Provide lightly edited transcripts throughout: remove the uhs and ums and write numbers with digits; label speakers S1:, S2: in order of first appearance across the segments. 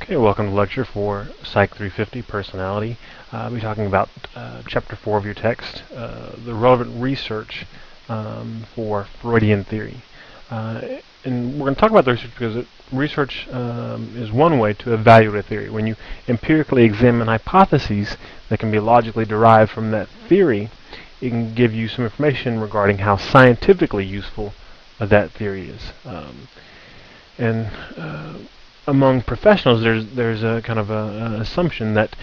S1: Okay, welcome to the lecture for Psych 350 Personality. I'll be talking about Chapter 4 of your text, the relevant research for Freudian theory. And we're going to talk about the research because research is one way to evaluate a theory. When you empirically examine hypotheses that can be logically derived from that theory, it can give you some information regarding how scientifically useful that theory is. Among professionals, there's a kind of an assumption that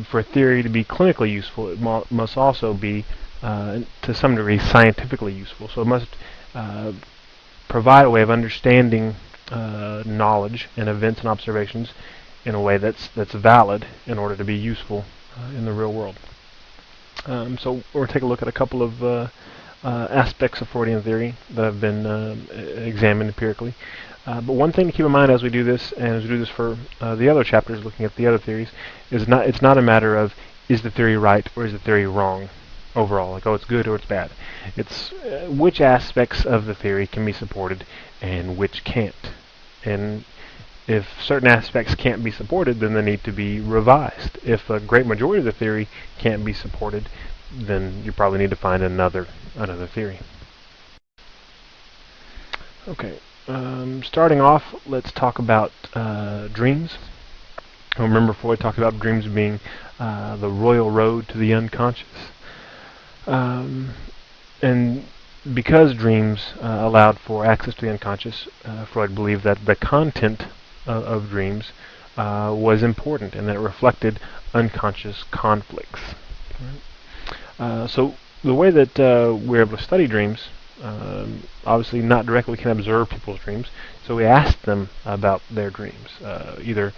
S1: for a theory to be clinically useful, it must also be, to some degree, scientifically useful. So it must provide a way of understanding knowledge and events and observations in a way that's valid in order to be useful in the real world. So we're going to take a look at a couple of aspects of Freudian theory that have been examined empirically. But one thing to keep in mind as we do this, and as we do this for the other chapters, looking at the other theories, is it's not a matter of is the theory right or is the theory wrong overall, like it's good or it's bad. It's which aspects of the theory can be supported and which can't. And if certain aspects can't be supported, then they need to be revised. If a great majority of the theory can't be supported, then you probably need to find another theory. Okay. Starting off, let's talk about dreams. Remember, Freud talked about dreams being the royal road to the unconscious. And because dreams allowed for access to the unconscious, Freud believed that the content of dreams was important and that it reflected unconscious conflicts. So the way that we're able to study dreams, obviously not directly can observe people's dreams, so we ask them about their dreams, either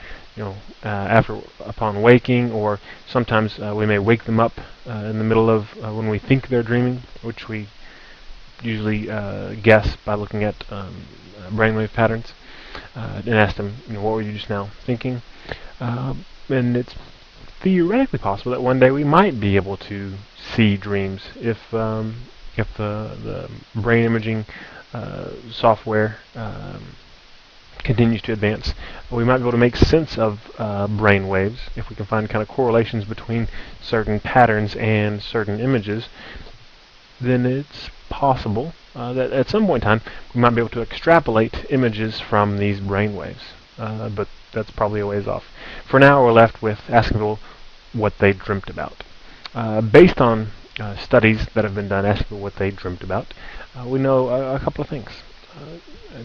S1: upon waking, or sometimes we may wake them up in the middle of when we think they're dreaming, which we usually guess by looking at brainwave patterns, and ask them, what were you just now thinking? And it's theoretically possible that one day we might be able to see dreams if the brain imaging software continues to advance. We might be able to make sense of brain waves if we can find kind of correlations between certain patterns and certain images. Then it's possible that at some point in time we might be able to extrapolate images from these brain waves. But that's probably a ways off. For now, we're left with asking people what they dreamt about. Based on studies that have been done asking people what they dreamt about, we know a couple of things.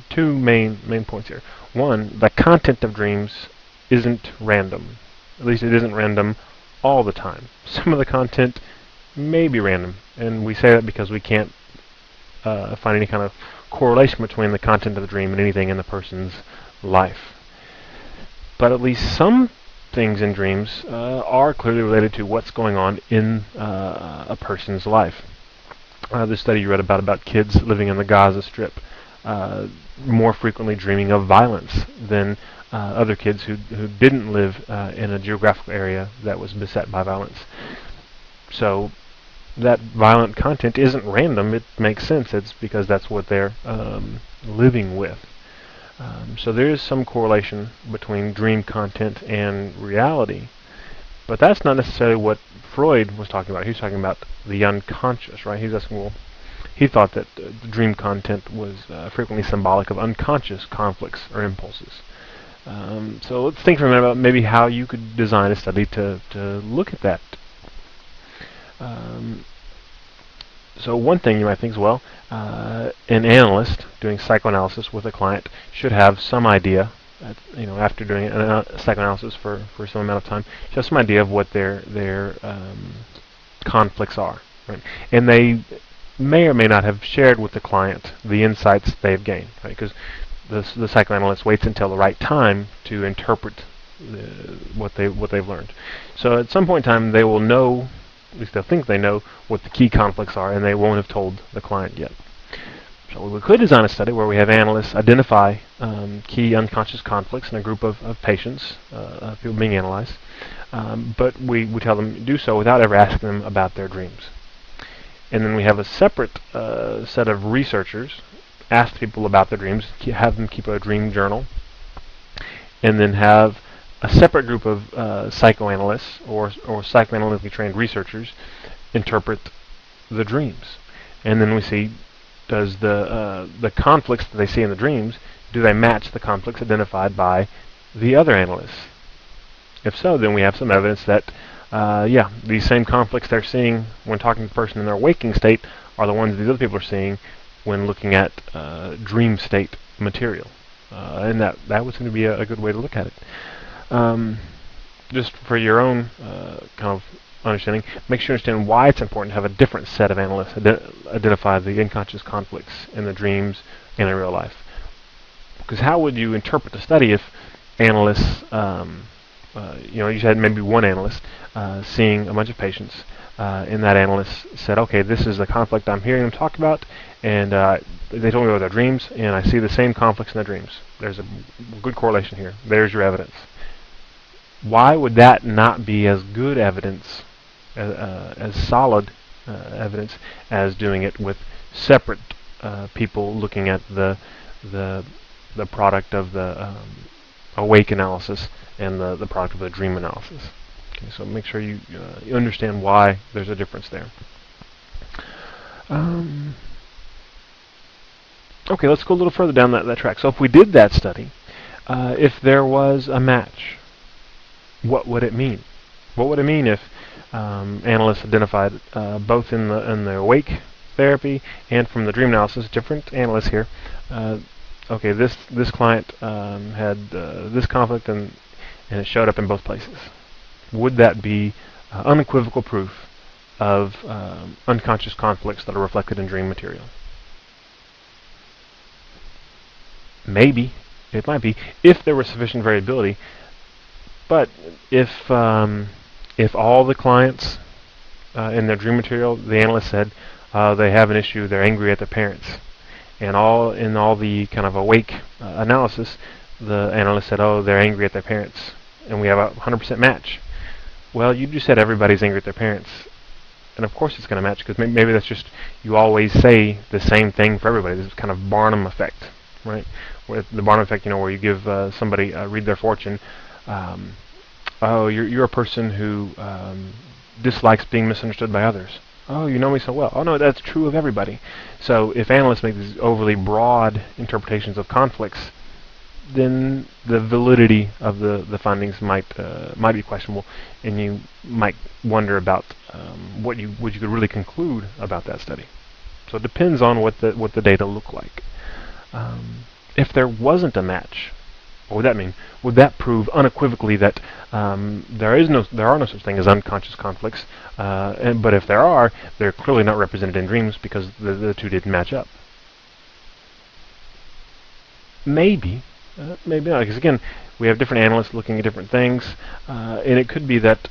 S1: Two main points here. One, the content of dreams isn't random. At least it isn't random all the time. Some of the content may be random, and we say that because we can't find any kind of correlation between the content of the dream and anything in the person's life. But at least some things in dreams are clearly related to what's going on in a person's life. This study you read about kids living in the Gaza Strip more frequently dreaming of violence than other kids who didn't live in a geographical area that was beset by violence. So that violent content isn't random. It makes sense. It's because that's what they're living with. So there is some correlation between dream content and reality, but that's not necessarily what Freud was talking about. He was talking about the unconscious, right? He was asking, well, he thought that the dream content was frequently symbolic of unconscious conflicts or impulses. So let's think for a minute about maybe how you could design a study to look at that. So one thing you might think is, well, an analyst doing psychoanalysis with a client should have some idea, after doing psychoanalysis for some amount of time, should have some idea of what their conflicts are, right? And they may or may not have shared with the client the insights they've gained, right? Because the psychoanalyst waits until the right time to interpret what they've learned. So at some point in time, they will know, at least they'll think they know, what the key conflicts are, and they won't have told the client yet. So we could design a study where we have analysts identify key unconscious conflicts in a group of patients, people being analyzed, but we tell them to do so without ever asking them about their dreams. And then we have a separate set of researchers ask people about their dreams, have them keep a dream journal, and then have a separate group of psychoanalysts or psychoanalytically trained researchers interpret the dreams, and then we see, does the conflicts that they see in the dreams, do they match the conflicts identified by the other analysts? If so, then we have some evidence that yeah, these same conflicts they're seeing when talking to the person in their waking state are the ones these other people are seeing when looking at dream state material, and that was going to be a good way to look at it. Just for your own kind of understanding, make sure you understand why it's important to have a different set of analysts identify the unconscious conflicts in the dreams and in real life. Because how would you interpret the study if analysts, you had maybe one analyst seeing a bunch of patients, and that analyst said, okay, this is the conflict I'm hearing them talk about, and they told me about their dreams, and I see the same conflicts in their dreams. There's a good correlation here. There's your evidence. Why would that not be as good evidence, as solid evidence, as doing it with separate people looking at the product of the awake analysis and the product of the dream analysis? Okay, so make sure you understand why there's a difference there. Okay, let's go a little further down that track. So if we did that study, if there was a match, what would it mean? What would it mean if analysts identified both in the awake therapy and from the dream analysis, different analysts here, okay, this client had this conflict and it showed up in both places. Would that be unequivocal proof of unconscious conflicts that are reflected in dream material? Maybe. It might be, if there was sufficient variability. But if all the clients in their dream material, the analyst said they have an issue, they're angry at their parents, and in all the kind of awake analysis, the analyst said, oh, they're angry at their parents, and we have a 100% match. Well, you just said everybody's angry at their parents, and of course it's going to match, because maybe that's just, you always say the same thing for everybody. This is kind of Barnum effect, right? With the Barnum effect, where you give somebody read their fortune. Oh, you're a person who dislikes being misunderstood by others. Oh, you know me so well. Oh no, that's true of everybody. So if analysts make these overly broad interpretations of conflicts, then the validity of the findings might be questionable, and you might wonder about what you could really conclude about that study. So it depends on what the data look like. If there wasn't a match, what would that mean? Would that prove unequivocally that there are no such thing as unconscious conflicts? But if there are, they're clearly not represented in dreams because the two didn't match up. Maybe, maybe not. Because again, we have different analysts looking at different things, and it could be that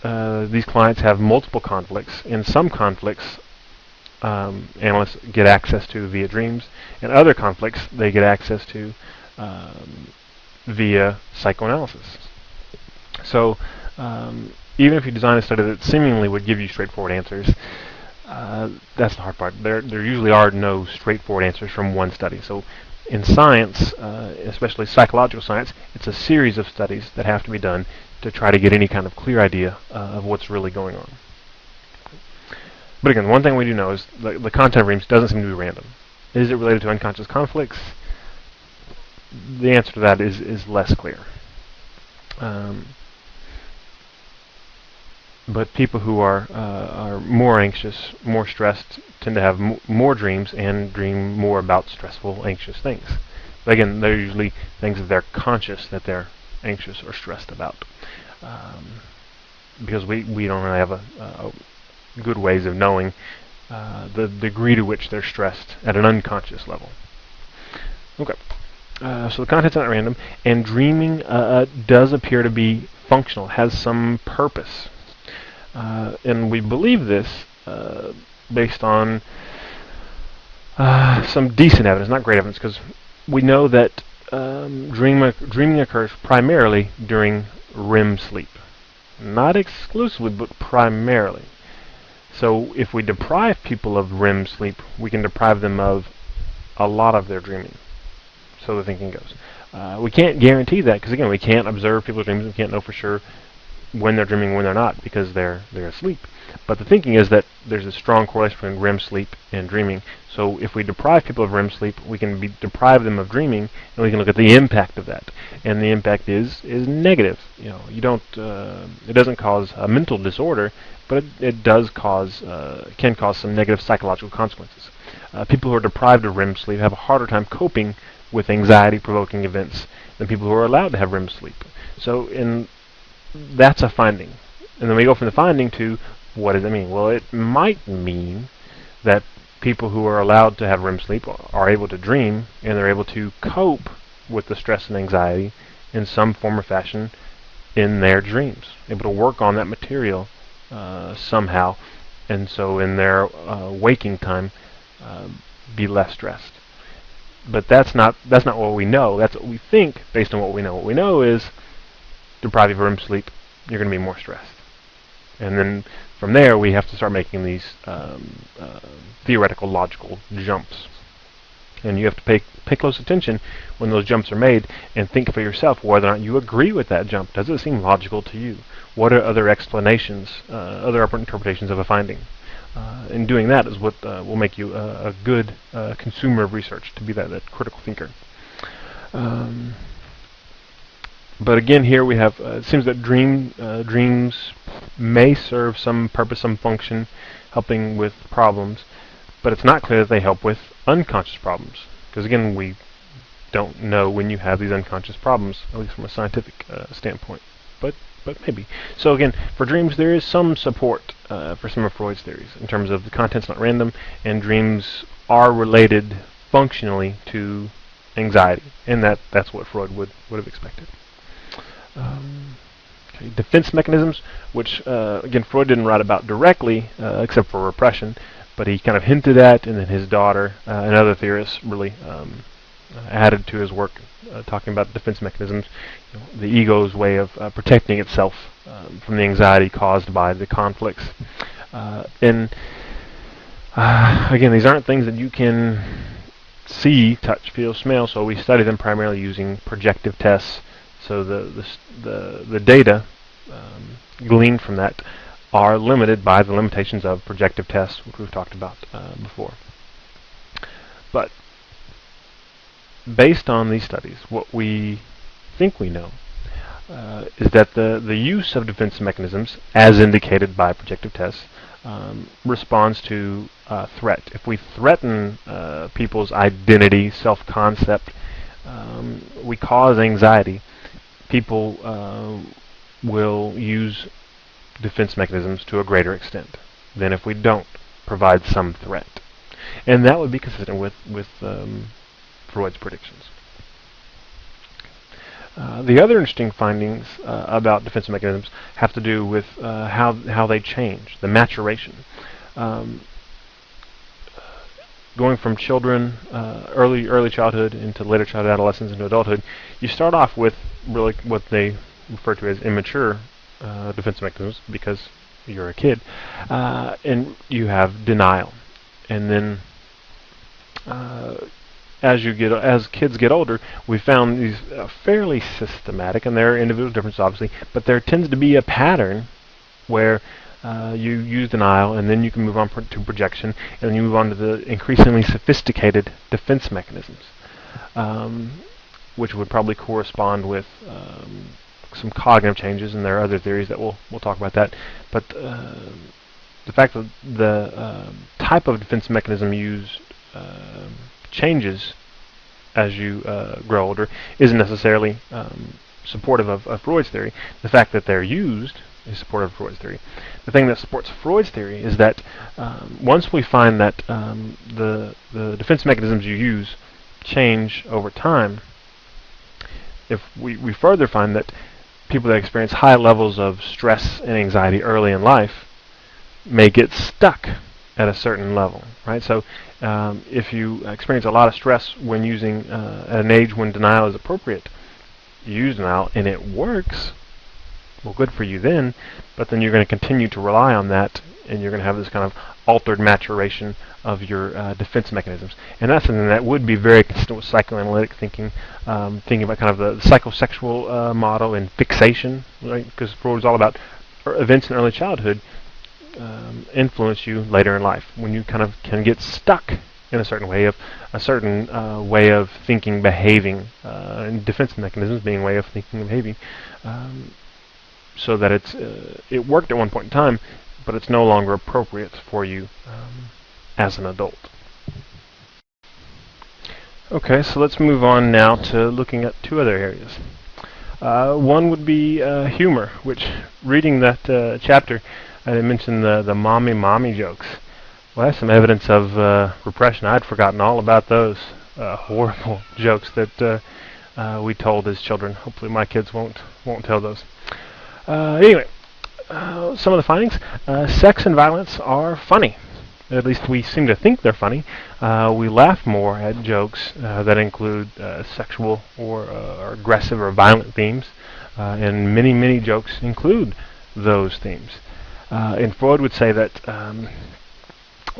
S1: these clients have multiple conflicts. In some conflicts, analysts get access to via dreams, and other conflicts they get access to via psychoanalysis. So even if you design a study that seemingly would give you straightforward answers, that's the hard part. There usually are no straightforward answers from one study. So in science, especially psychological science, it's a series of studies that have to be done to try to get any kind of clear idea of what's really going on. But again, one thing we do know is the content of dreams doesn't seem to be random. Is it related to unconscious conflicts? The answer to that is less clear. But people who are more anxious, more stressed, tend to have more dreams and dream more about stressful, anxious things. But again, they're usually things that they're conscious that they're anxious or stressed about. Because we don't really have a good ways of knowing the degree to which they're stressed at an unconscious level. Okay. So the content's not random, and dreaming does appear to be functional, has some purpose. And we believe this based on some decent evidence, not great evidence, because we know that dreaming occurs primarily during REM sleep. Not exclusively, but primarily. So if we deprive people of REM sleep, we can deprive them of a lot of their dreaming. So the thinking goes. We can't guarantee that because, again, we can't observe people's dreams. We can't know for sure when they're dreaming and when they're not because they're asleep. But the thinking is that there's a strong correlation between REM sleep and dreaming. So if we deprive people of REM sleep, we can deprive them of dreaming, and we can look at the impact of that. And the impact is negative. You don't. It doesn't cause a mental disorder, but it does cause can cause some negative psychological consequences. People who are deprived of REM sleep have a harder time coping with anxiety-provoking events than people who are allowed to have REM sleep. So that's a finding. And then we go from the finding to, what does it mean? Well, it might mean that people who are allowed to have REM sleep are able to dream, and they're able to cope with the stress and anxiety in some form or fashion in their dreams, able to work on that material somehow, and so in their waking time be less stressed. But that's not what we know. That's what we think based on what we know. What we know is deprive you of REM sleep, you're going to be more stressed. And then from there, we have to start making these theoretical, logical jumps. And you have to pay close attention when those jumps are made and think for yourself whether or not you agree with that jump. Does it seem logical to you? What are other explanations, other interpretations of a finding? And doing that is what will make you a good consumer of research, to be that critical thinker. But again, here we have, it seems that dreams may serve some purpose, some function, helping with problems, but it's not clear that they help with unconscious problems. Because again, we don't know when you have these unconscious problems, at least from a scientific standpoint. But maybe. So again, for dreams, there is some support for some of Freud's theories in terms of the content's not random, and dreams are related functionally to anxiety, and that's what Freud would have expected. Okay, defense mechanisms, which again Freud didn't write about directly, except for repression, but he kind of hinted at, and then his daughter and other theorists really added to his work, talking about defense mechanisms, the ego's way of protecting itself from the anxiety caused by the conflicts. And again, these aren't things that you can see, touch, feel, smell, so we study them primarily using projective tests. So the data gleaned from that are limited by the limitations of projective tests, which we've talked about before. But based on these studies, what we think we know is that the use of defense mechanisms, as indicated by projective tests, responds to threat. If we threaten people's identity, self-concept, we cause anxiety, people will use defense mechanisms to a greater extent than if we don't provide some threat. And that would be consistent with Freud's predictions. The other interesting findings about defense mechanisms have to do with how they change, the maturation. Going from children, early childhood into later childhood, adolescence, into adulthood, you start off with really what they refer to as immature defense mechanisms because you're a kid, and you have denial, and then as kids get older, we found these fairly systematic, and there are individual differences obviously, but there tends to be a pattern where you use denial, and then you can move on to projection, and then you move on to the increasingly sophisticated defense mechanisms, which would probably correspond with some cognitive changes, and there are other theories that we'll talk about that. But the fact that the type of defense mechanism used changes as you grow older isn't necessarily supportive of Freud's theory. The fact that they're used is supportive of Freud's theory. The thing that supports Freud's theory is that once we find that the defense mechanisms you use change over time, if we further find that people that experience high levels of stress and anxiety early in life may get stuck at a certain level, right? So if you experience a lot of stress when using at an age when denial is appropriate, you use denial and it works, well, good for you then, but then you're going to continue to rely on that, and you're going to have this kind of altered maturation of your defense mechanisms. And that's something that would be very consistent with psychoanalytic thinking, thinking about kind of the psychosexual model and fixation, right? Because Freud was all about events in early childhood influence you later in life, when you kind of can get stuck in a certain way of thinking, behaving, and defense mechanisms being a way of thinking and behaving, so that it worked at one point in time, but it's no longer appropriate for you as an adult. Okay, so let's move on now to looking at two other areas. One would be humor, which, reading that chapter, I mentioned the mommy jokes. Well, that's some evidence of repression. I'd forgotten all about those horrible jokes that we told as children. Hopefully my kids won't tell those. Anyway, some of the findings. Sex and violence are funny. At least we seem to think they're funny. We laugh more at jokes that include sexual or aggressive or violent themes, and many jokes include those themes. And Freud would say that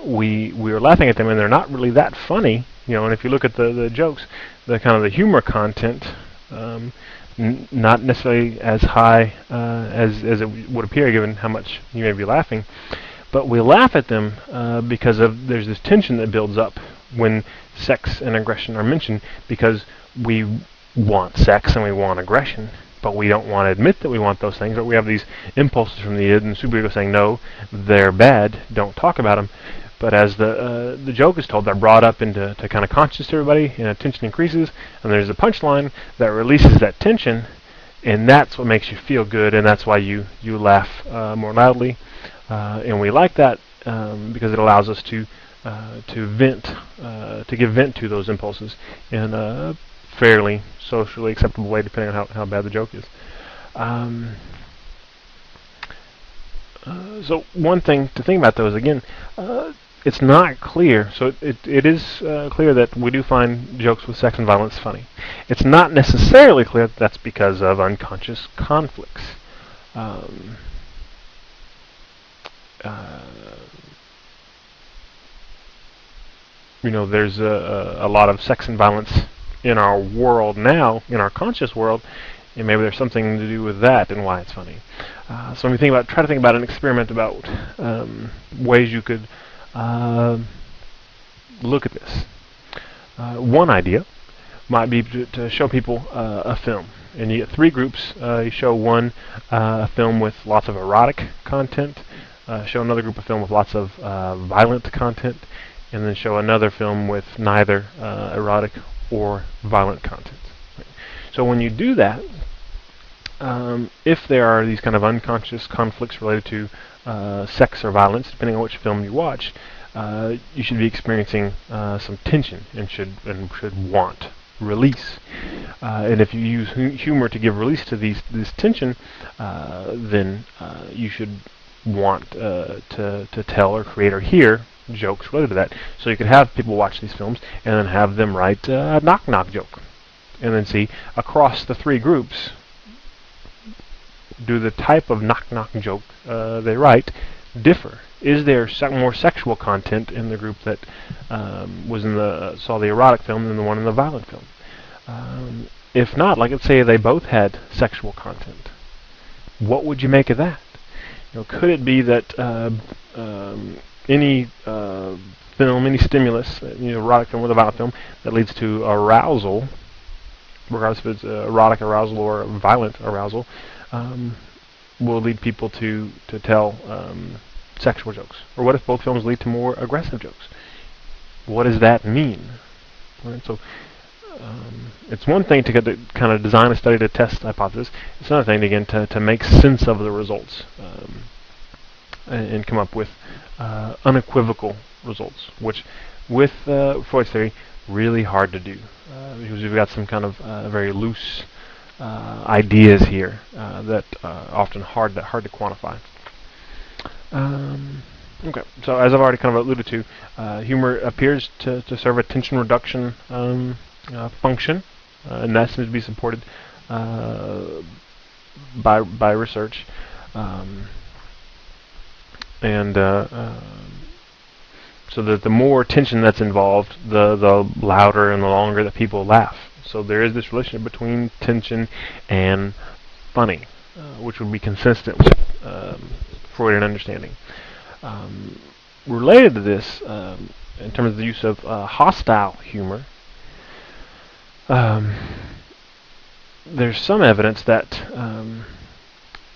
S1: we are laughing at them, and they're not really that funny, And if you look at the jokes, the kind of the humor content, not necessarily as high as it would appear, given how much you may be laughing. But we laugh at them because there's this tension that builds up when sex and aggression are mentioned, because we want sex and we want aggression, but we don't want to admit that we want those things. Or we have these impulses from the id and superego saying, no, they're bad, don't talk about them. But as the joke is told, they're brought up into kind of conscious to everybody, and tension increases, and there's a punchline that releases that tension, and that's what makes you feel good, and that's why you laugh more loudly. And we like that because it allows us to vent, to give vent to those impulses in a fairly socially acceptable way, depending on how bad the joke is. So one thing to think about, though, is again, it's not clear. So it is clear that we do find jokes with sex and violence funny. It's not necessarily clear that that's because of unconscious conflicts. There's a lot of sex and violence in our world now, in our conscious world, and maybe there's something to do with that and why it's funny. So when we try to think about an experiment about ways you could look at this. One idea might be to show people a film, and you get three groups. You show one a film with lots of erotic content, show another group a film with lots of violent content, and then show another film with neither erotic or violent content. Right. So when you do that, if there are these kind of unconscious conflicts related to sex or violence, depending on which film you watch, you should be experiencing some tension and should want release. And if you use humor to give release to this tension, then you should want to tell or create or hear jokes related to that. So you could have people watch these films and then have them write a knock-knock joke, and then see across the three groups, do the type of knock-knock joke they write differ? Is there more sexual content in the group that saw the erotic film than the one in the violent film? If not, like let's say they both had sexual content, what would you make of that? Could it be that any film, any stimulus, erotic film or the violent film, that leads to arousal, regardless if it's erotic arousal or violent arousal, will lead people to tell sexual jokes? Or what if both films lead to more aggressive jokes? What does that mean? Right, so it's one thing to kind of design a study to test the hypothesis. It's another thing, again, to make sense of the results and come up with unequivocal results, which with Freud's theory, really hard to do, because we've got some kind of very loose ideas here that are often hard to quantify. Okay, so as I've already kind of alluded to, humor appears to serve a tension reduction function, and that seems to be supported by research, and so that the more tension that's involved, the louder and the longer that people laugh. So there is this relationship between tension and funny, which would be consistent with Freudian understanding. Related to this, in terms of the use of hostile humor, there's some evidence that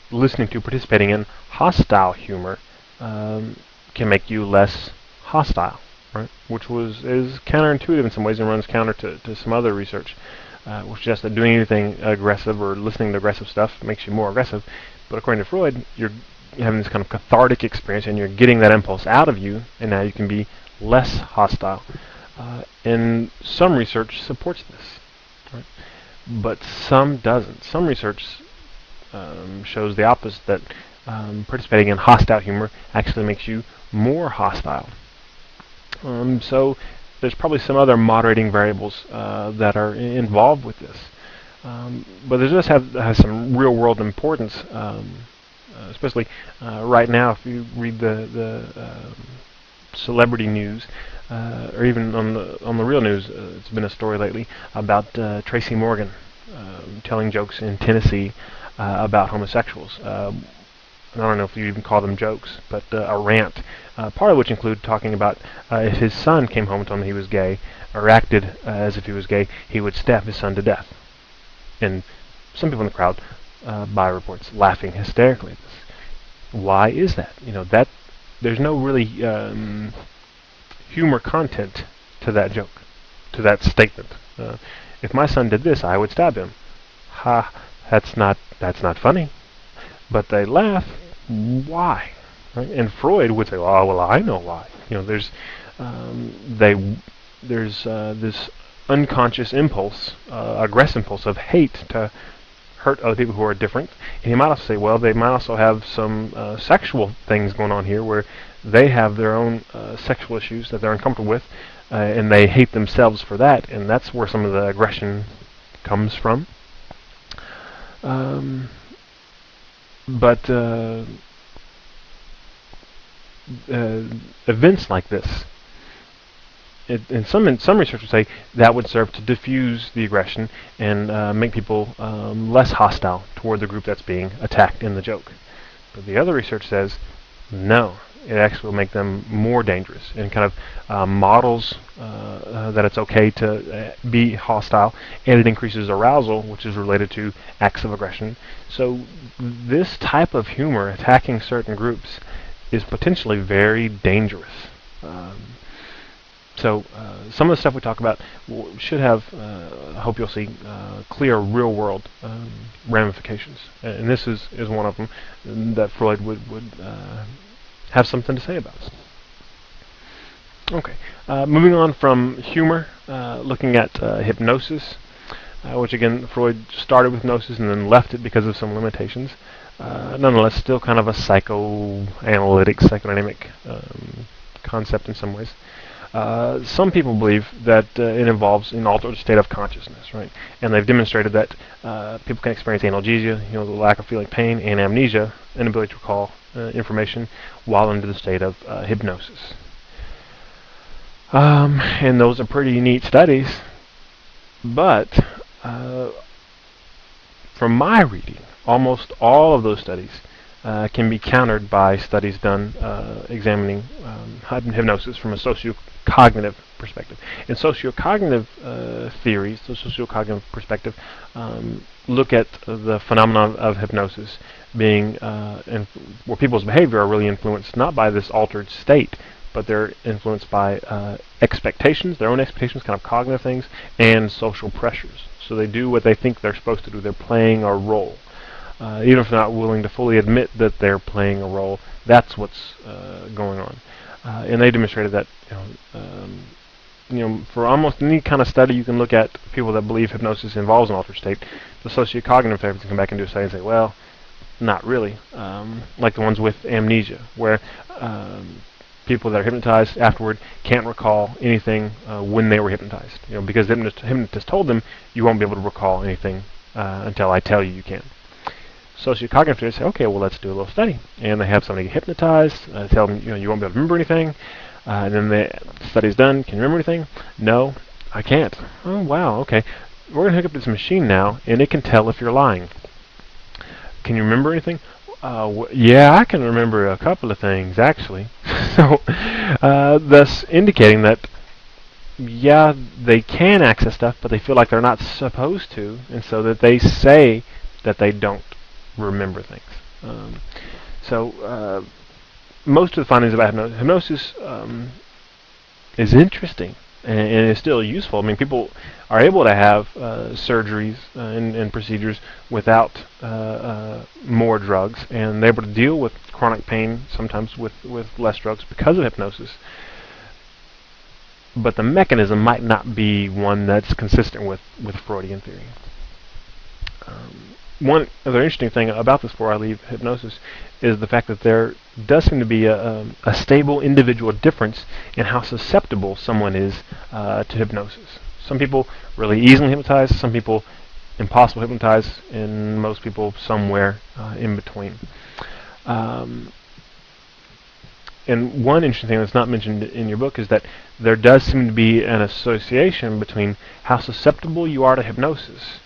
S1: listening to, participating in hostile humor can make you less hostile, right? Which is counterintuitive in some ways and runs counter to some other research, which suggests that doing anything aggressive or listening to aggressive stuff makes you more aggressive. But according to Freud, you're having this kind of cathartic experience and you're getting that impulse out of you, and now you can be less hostile. And some research supports this, right? But some doesn't. Some research shows the opposite, that participating in hostile humor actually makes you more hostile. So there's probably some other moderating variables that are involved with this. But it does has some real-world importance, especially right now. If you read the celebrity news, or even on the real news, it's been a story lately about Tracy Morgan telling jokes in Tennessee about homosexuals. I don't know if you even call them jokes, but a rant, part of which included talking about if his son came home and told him he was gay, or acted as if he was gay, he would stab his son to death. And some people in the crowd, by reports, laughing hysterically at this. Why is that? That there's no really humor content to that joke, to that statement. If my son did this, I would stab him. Ha! That's not funny. But they laugh. Why? Right? And Freud would say, "Oh, well, I know why." There's this unconscious impulse, aggressive impulse of hate to hurt other people who are different. And he might also say, well, they might also have some sexual things going on here, where they have their own sexual issues that they're uncomfortable with, and they hate themselves for that, and that's where some of the aggression comes from. But events like this, and some researchers say that would serve to diffuse the aggression and make people less hostile toward the group that's being attacked in the joke. But the other research says no, it actually will make them more dangerous, and kind of models that it's okay to be hostile, and it increases arousal, which is related to acts of aggression. So this type of humor attacking certain groups is potentially very dangerous. So some of the stuff we talk about should have, I hope you'll see, clear real-world ramifications. And this is one of them that Freud would have something to say about. Okay, moving on from humor, looking at hypnosis, which again, Freud started with hypnosis and then left it because of some limitations. Nonetheless, still kind of a psychoanalytic, psychodynamic concept in some ways. Some people believe that it involves an altered state of consciousness, right? And they've demonstrated that people can experience analgesia, the lack of feeling pain, and amnesia, inability to recall information, while under the state of hypnosis. And those are pretty neat studies, but from my reading, almost all of those studies can be countered by studies done examining hypnosis from a socio-cognitive perspective. In socio-cognitive theories, the socio-cognitive perspective, look at the phenomenon of hypnosis being where people's behavior are really influenced not by this altered state, but they're influenced by expectations, their own expectations, kind of cognitive things, and social pressures. So they do what they think they're supposed to do. They're playing a role. Even if they're not willing to fully admit that they're playing a role, that's what's going on. And they demonstrated that, for almost any kind of study you can look at people that believe hypnosis involves an altered state, the socio-cognitive therapists can come back and do a study and say, well, not really. Like the ones with amnesia, where people that are hypnotized afterward can't recall anything when they were hypnotized. Because the hypnotist told them, you won't be able to recall anything until I tell you you can. sociocognitive theorists say, okay, well, let's do a little study. And they have somebody get hypnotized, tell them, you won't be able to remember anything. And then the study's done. Can you remember anything? No, I can't. Oh, wow, okay. We're going to hook up this machine now, and it can tell if you're lying. Can you remember anything? Yeah, I can remember a couple of things, actually. So, thus indicating that, yeah, they can access stuff, but they feel like they're not supposed to, and so that they say that they don't remember things. Most of the findings about hypnosis is interesting and is still useful. I mean, people are able to have surgeries and procedures without more drugs, and they're able to deal with chronic pain sometimes with less drugs because of hypnosis. But the mechanism might not be one that's consistent with Freudian theory. One other interesting thing about this before I leave hypnosis is the fact that there does seem to be a stable individual difference in how susceptible someone is to hypnosis. Some people really easily hypnotize, some people impossible to hypnotize, and most people somewhere in between. And one interesting thing that's not mentioned in your book is that there does seem to be an association between how susceptible you are to hypnosis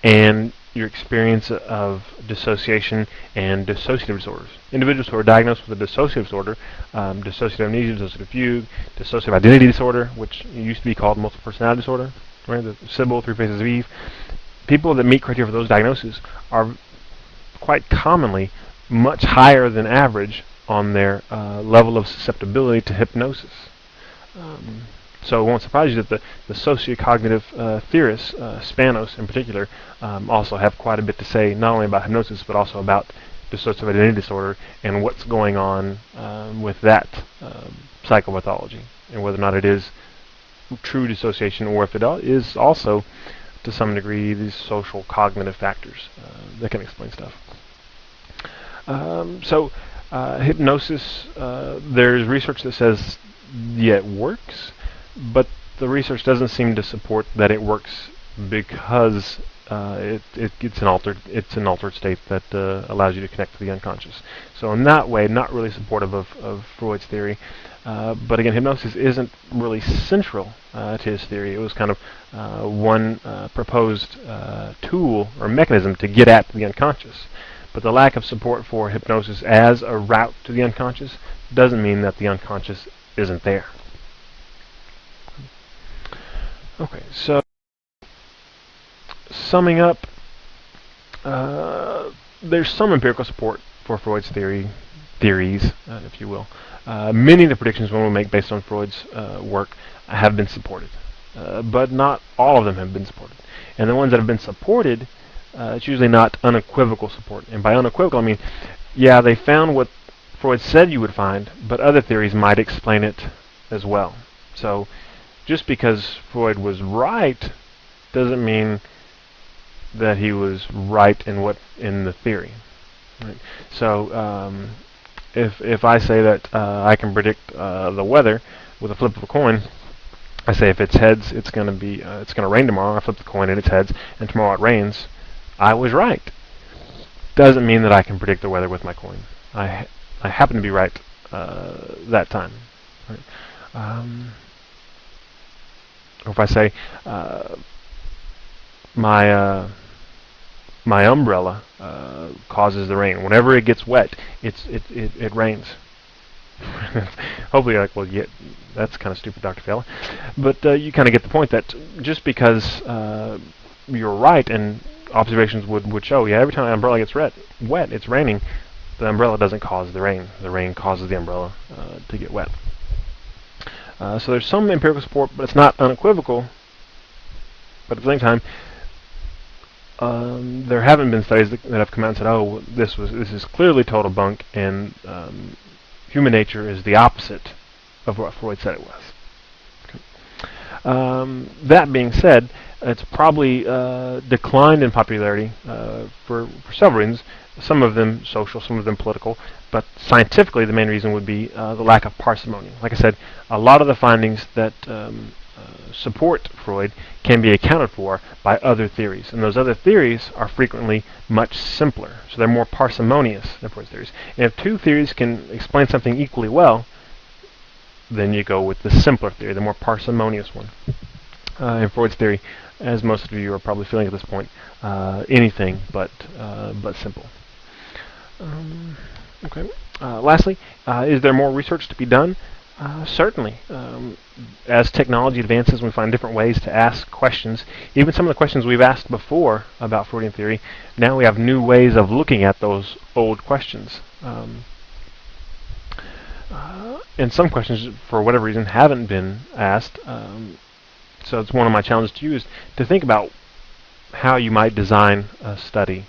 S1: and your experience of dissociation and dissociative disorders. Individuals who are diagnosed with a dissociative disorder, dissociative amnesia, dissociative fugue, dissociative identity disorder, which used to be called multiple personality disorder, right? The Sybil, Three Faces of Eve. People that meet criteria for those diagnoses are quite commonly much higher than average on their level of susceptibility to hypnosis. So it won't surprise you that the sociocognitive theorists, Spanos in particular, also have quite a bit to say not only about hypnosis but also about dissociative identity disorder and what's going on with that psychopathology and whether or not it is true dissociation or if it is also to some degree these social cognitive factors that can explain stuff. Hypnosis, there's research that says yeah, it works, but the research doesn't seem to support that it works because it's an altered state that allows you to connect to the unconscious. So in that way, not really supportive of Freud's theory. But again, hypnosis isn't really central to his theory. It was kind of one proposed tool or mechanism to get at the unconscious. But the lack of support for hypnosis as a route to the unconscious doesn't mean that the unconscious isn't there. Okay, so summing up, there's some empirical support for Freud's theories, if you will. Many of the predictions one will make based on Freud's work have been supported, but not all of them have been supported. And the ones that have been supported, it's usually not unequivocal support. And by unequivocal, I mean, yeah, they found what Freud said you would find, but other theories might explain it as well. So just because Freud was right doesn't mean that he was right in the theory. Right? So if I say that I can predict the weather with a flip of a coin, I say if it's heads, it's going to rain tomorrow. I flip the coin and it's heads, and tomorrow it rains. I was right. Doesn't mean that I can predict the weather with my coin. I happen to be right that time. Right? Or if I say my umbrella causes the rain. Whenever it gets wet, it rains. Hopefully, you're like, well, yeah, that's kind of stupid, Dr. Fowler. But you kind of get the point that just because you're right and observations would show, yeah, every time an umbrella gets wet, it's raining. The umbrella doesn't cause the rain. The rain causes the umbrella to get wet. So there's some empirical support, but it's not unequivocal. But at the same time, there haven't been studies that have come out and said, "Oh, this is clearly total bunk," and human nature is the opposite of what Freud said it was. Okay. That being said, it's probably declined in popularity for several reasons. Some of them social, some of them political, but scientifically, the main reason would be the lack of parsimony. Like I said, a lot of the findings that support Freud can be accounted for by other theories, and those other theories are frequently much simpler, so they're more parsimonious than Freud's theories. And if two theories can explain something equally well, then you go with the simpler theory, the more parsimonious one. In Freud's theory, as most of you are probably feeling at this point, anything but simple. Okay. Lastly, is there more research to be done? Certainly. As technology advances, we find different ways to ask questions. Even some of the questions we've asked before about Freudian theory, now we have new ways of looking at those old questions. And some questions, for whatever reason, haven't been asked. So it's one of my challenges to you is to think about how you might design a study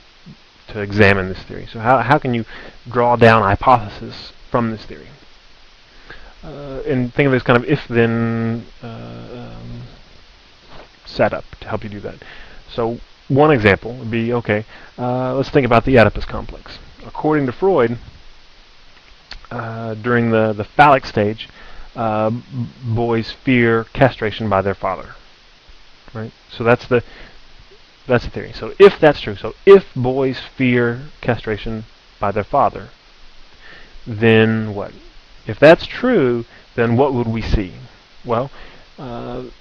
S1: to examine this theory. So how can you draw down a hypothesis from this theory? And think of this kind of if-then setup to help you do that. So one example would be, okay, let's think about the Oedipus complex. According to Freud, during the phallic stage, boys fear castration by their father. Right? So that's the theory. So if that's true, so if boys fear castration by their father, then what? If that's true, then what would we see? Well, and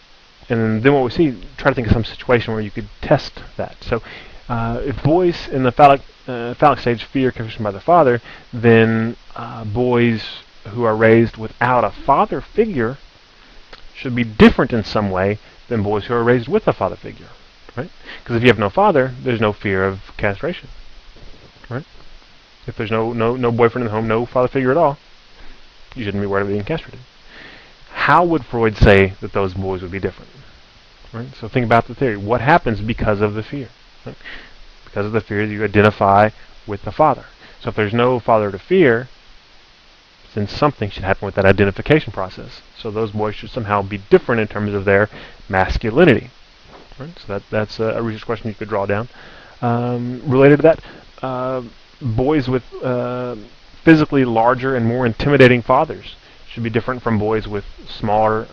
S1: then what we see, try to think of some situation where you could test that. So if boys in the phallic stage fear castration by their father, then boys who are raised without a father figure should be different in some way than boys who are raised with a father figure. Right? Because if you have no father, there's no fear of castration. Right? If there's no boyfriend in the home, no father figure at all, you shouldn't be worried about being castrated. How would Freud say that those boys would be different? Right? So think about the theory. What happens because of the fear? Right? Because of the fear, you identify with the father. So if there's no father to fear, then something should happen with that identification process. So those boys should somehow be different in terms of their masculinity. Right? So that's a research question you could draw down. Related to that, boys with physically larger and more intimidating fathers should be different from boys with smaller,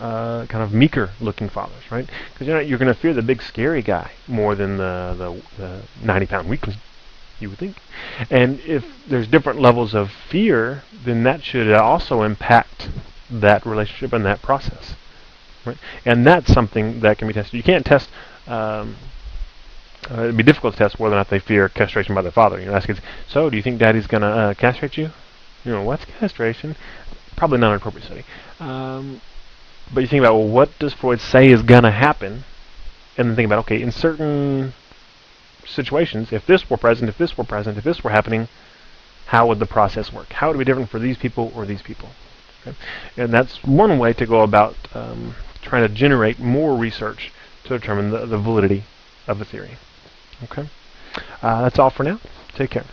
S1: kind of meeker-looking fathers, right? Because you're going to fear the big scary guy more than the 90-pound weakling, you would think. And if there's different levels of fear, then that should also impact that relationship and that process, right? And that's something that can be tested. You can't test. It'd be difficult to test whether or not they fear castration by their father. Ask kids, so do you think Daddy's going to castrate you? What's castration? Probably not an appropriate study. But you think about, well, what does Freud say is going to happen? And then think about, okay, in certain situations, if this were present, if this were present, if this were happening, how would the process work? How would it be different for these people or these people? Okay? And that's one way to go about trying to generate more research to determine the validity of a theory. Okay, that's all for now. Take care.